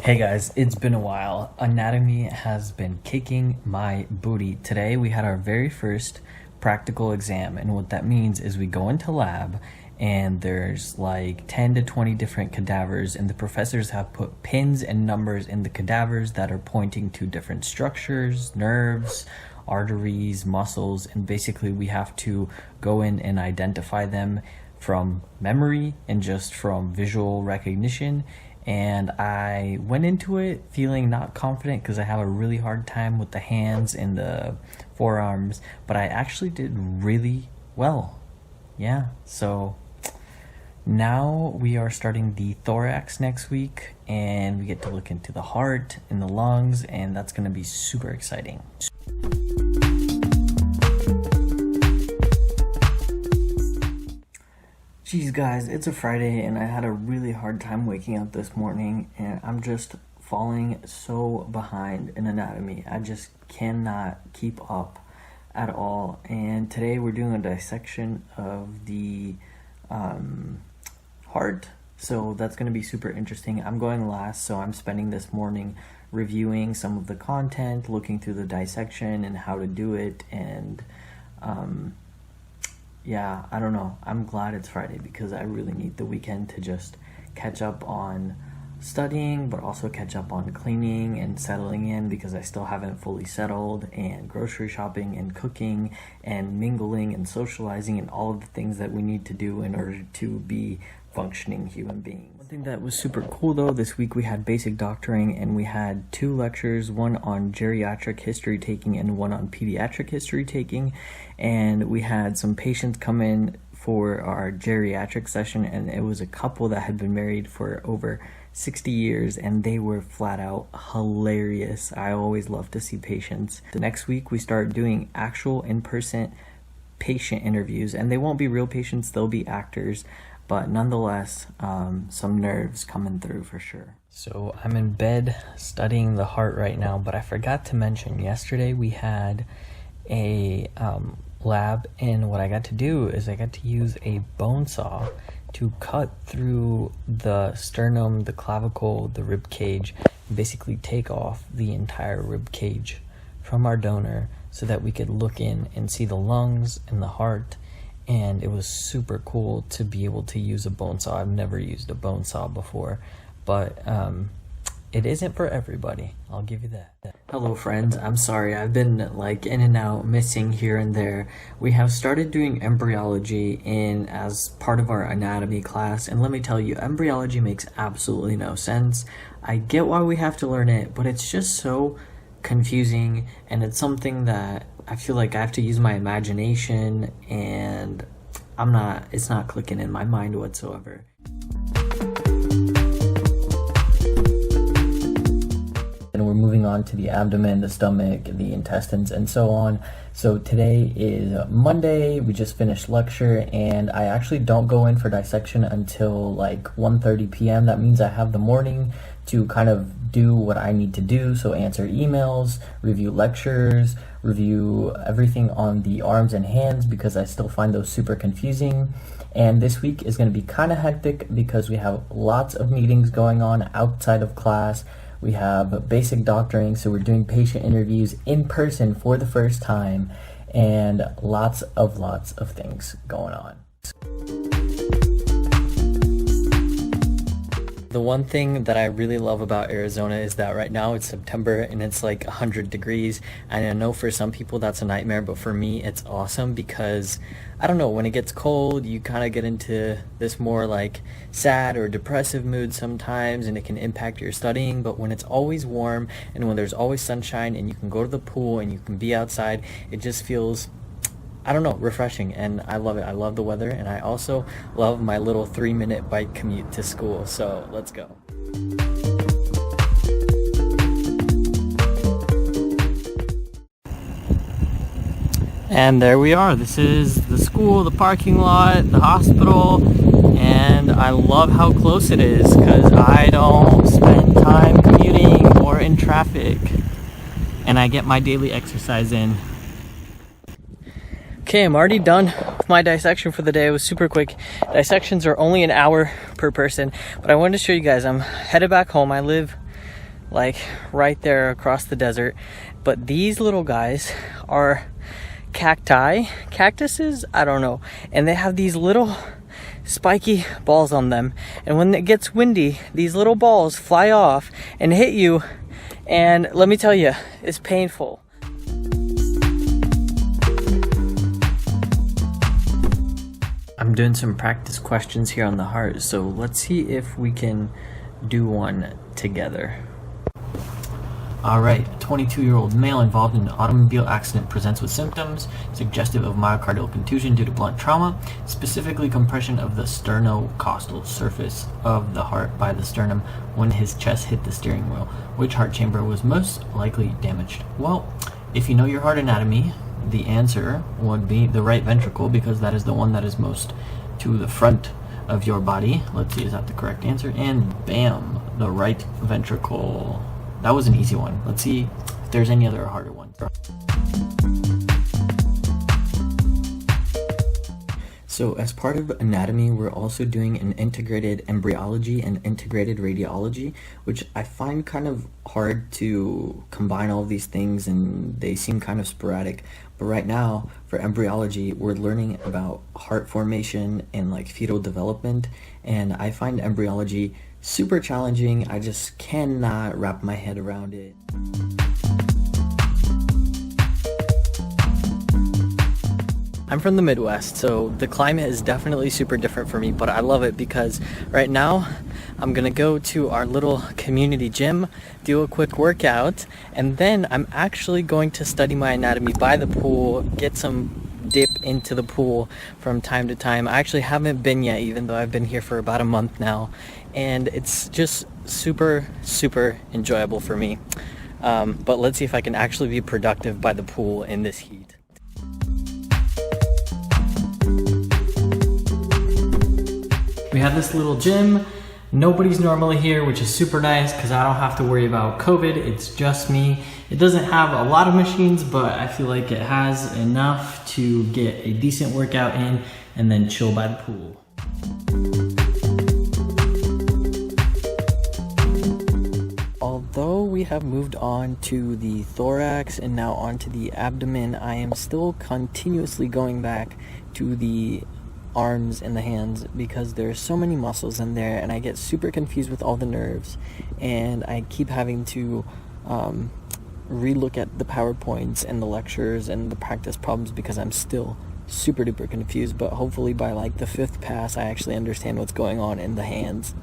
Hey guys, it's been a while. Anatomy has been kicking my booty. Today we had our very first practical exam, and what that means is we go into lab and there's like 10 to 20 different cadavers, and the professors have put pins and numbers in the cadavers that are pointing to different structures, nerves, arteries, muscles, and basically we have to go in and identify them from memory and just from visual recognition. And I went into it feeling not confident because I have a really hard time with the hands and the forearms, but I actually did really well. Yeah, so now we are starting the thorax next week, and we get to look into the heart and the lungs, and that's going to be super exciting. Jeez guys, it's a Friday and I had a really hard time waking up this morning, and I'm just falling so behind in anatomy. I just cannot keep up at all. And today we're doing a dissection of the heart, so that's going to be super interesting. I'm going last, so I'm spending this morning reviewing some of the content, looking through the dissection and how to do it, and yeah, I don't know. I'm glad it's Friday because I really need the weekend to just catch up on studying, but also catch up on cleaning and settling in because I still haven't fully settled, and grocery shopping and cooking and mingling and socializing and all of the things that we need to do in order to be functioning human beings. One thing that was super cool though, this week we had basic doctoring and we had 2 lectures, one on geriatric history taking and one on pediatric history taking, and we had some patients come in for our geriatric session, and it was a couple that had been married for over 60 years and they were flat out hilarious. I always love to see patients. The next week we start doing actual in-person patient interviews, and they won't be real patients, they'll be actors, but nonetheless, some nerves coming through for sure. So I'm in bed studying the heart right now, but I forgot to mention yesterday we had a lab, and what I got to do is I got to use a bone saw to cut through the sternum, the clavicle, the rib cage, and basically take off the entire rib cage from our donor so that we could look in and see the lungs and the heart. And it was super cool to be able to use a bone saw. I've never used a bone saw before, but it isn't for everybody. I'll give you that. Hello friends, I'm sorry. I've been like in and out, missing here and there. We have started doing embryology as part of our anatomy class, and let me tell you, embryology makes absolutely no sense. I get why we have to learn it, but it's just so confusing, and it's something that I feel like I have to use my imagination, and it's not clicking in my mind whatsoever. And we're moving on to the abdomen, the stomach, the intestines, and so on. So today is Monday, we just finished lecture, and I actually don't go in for dissection until like 1:30 p.m. That means I have the morning to kind of do what I need to do, so answer emails, review lectures, review everything on the arms and hands because I still find those super confusing. And this week is going to be kind of hectic because we have lots of meetings going on outside of class. We have basic doctoring, so we're doing patient interviews in person for the first time, and lots of things going on. The one thing that I really love about Arizona is that right now it's September and it's like 100 degrees. And I know for some people that's a nightmare, but for me it's awesome because, I don't know, when it gets cold, you kind of get into this more like sad or depressive mood sometimes, and it can impact your studying. But when it's always warm and when there's always sunshine and you can go to the pool and you can be outside, it just feels, I don't know, refreshing, and I love it. I love the weather, and I also love my little 3-minute bike commute to school. So let's go. And there we are. This is the school, the parking lot, the hospital, and I love how close it is because I don't spend time commuting or in traffic, and I get my daily exercise in. Okay, I'm already done with my dissection for the day. It was super quick. Dissections are only an hour per person, but I wanted to show you guys. I'm headed back home. I live like right there across the desert. But these little guys are cactuses, I don't know, and they have these little spiky balls on them, and when it gets windy, these little balls fly off and hit you, and let me tell you, it's painful. I'm doing some practice questions here on the heart, so let's see if we can do one together. Alright, a 22-year-old male involved in an automobile accident presents with symptoms suggestive of myocardial contusion due to blunt trauma, specifically compression of the sternocostal surface of the heart by the sternum when his chest hit the steering wheel. Which heart chamber was most likely damaged? Well, if you know your heart anatomy, the answer would be the right ventricle, because that is the one that is most to the front of your body. Let's see, is that the correct answer? And bam, the right ventricle. That was an easy one. Let's see if there's any other harder ones. So as part of anatomy, we're also doing an integrated embryology and integrated radiology, which I find kind of hard to combine all of these things, and they seem kind of sporadic. But right now, for embryology, we're learning about heart formation and like fetal development, and I find embryology super challenging. I just cannot wrap my head around it. I'm from the Midwest, so the climate is definitely super different for me, but I love it because right now I'm gonna go to our little community gym, do a quick workout, and then I'm actually going to study my anatomy by the pool, get some dip into the pool from time to time. I actually haven't been yet, even though I've been here for about a month now, and it's just super enjoyable for me. But let's see if I can actually be productive by the pool in this heat. We have this little gym. Nobody's normally here, which is super nice because I don't have to worry about COVID. It's just me. It doesn't have a lot of machines, but I feel like it has enough to get a decent workout in and then chill by the pool. Although we have moved on to the thorax and now onto the abdomen, I am still continuously going back to the arms and the hands because there's so many muscles in there, and I get super confused with all the nerves, and I keep having to relook at the PowerPoints and the lectures and the practice problems because I'm still super duper confused. But hopefully by like the 5th pass I actually understand what's going on in the hands.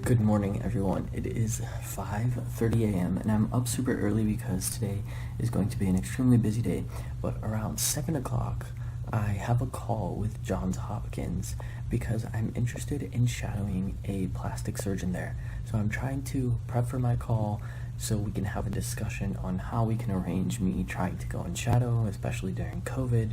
Good morning, everyone. It is 5:30 a.m. and I'm up super early because today is going to be an extremely busy day. But around 7 o'clock, I have a call with Johns Hopkins because I'm interested in shadowing a plastic surgeon there. So I'm trying to prep for my call so we can have a discussion on how we can arrange me trying to go and shadow, especially during COVID.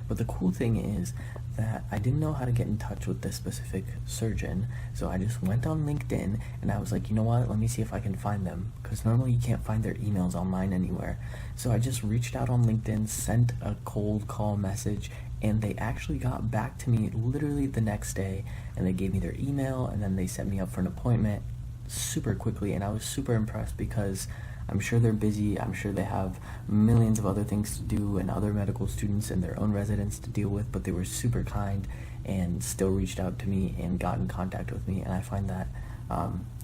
But the cool thing is that I didn't know how to get in touch with this specific surgeon, so I just went on LinkedIn and I was like, you know what, let me see if I can find them, because normally you can't find their emails online anywhere. So I just reached out on LinkedIn, sent a cold call message, and they actually got back to me literally the next day, and they gave me their email, and then they set me up for an appointment super quickly, and I was super impressed because I'm sure they're busy. I'm sure they have millions of other things to do and other medical students and their own residents to deal with, but they were super kind and still reached out to me and got in contact with me, and I find that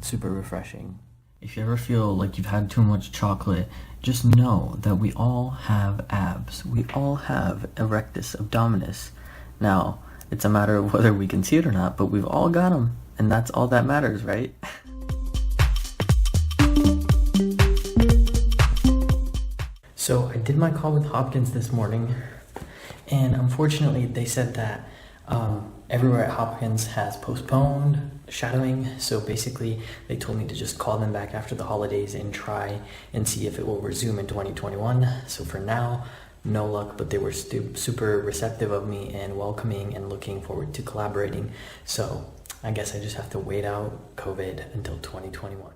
super refreshing. If you ever feel like you've had too much chocolate, just know that we all have abs. We all have erectus abdominis. Now, it's a matter of whether we can see it or not, but we've all got them, and that's all that matters, right? So I did my call with Hopkins this morning, and unfortunately they said that everywhere at Hopkins has postponed shadowing. So basically they told me to just call them back after the holidays and try and see if it will resume in 2021. So for now, no luck, but they were super receptive of me and welcoming and looking forward to collaborating. So I guess I just have to wait out COVID until 2021.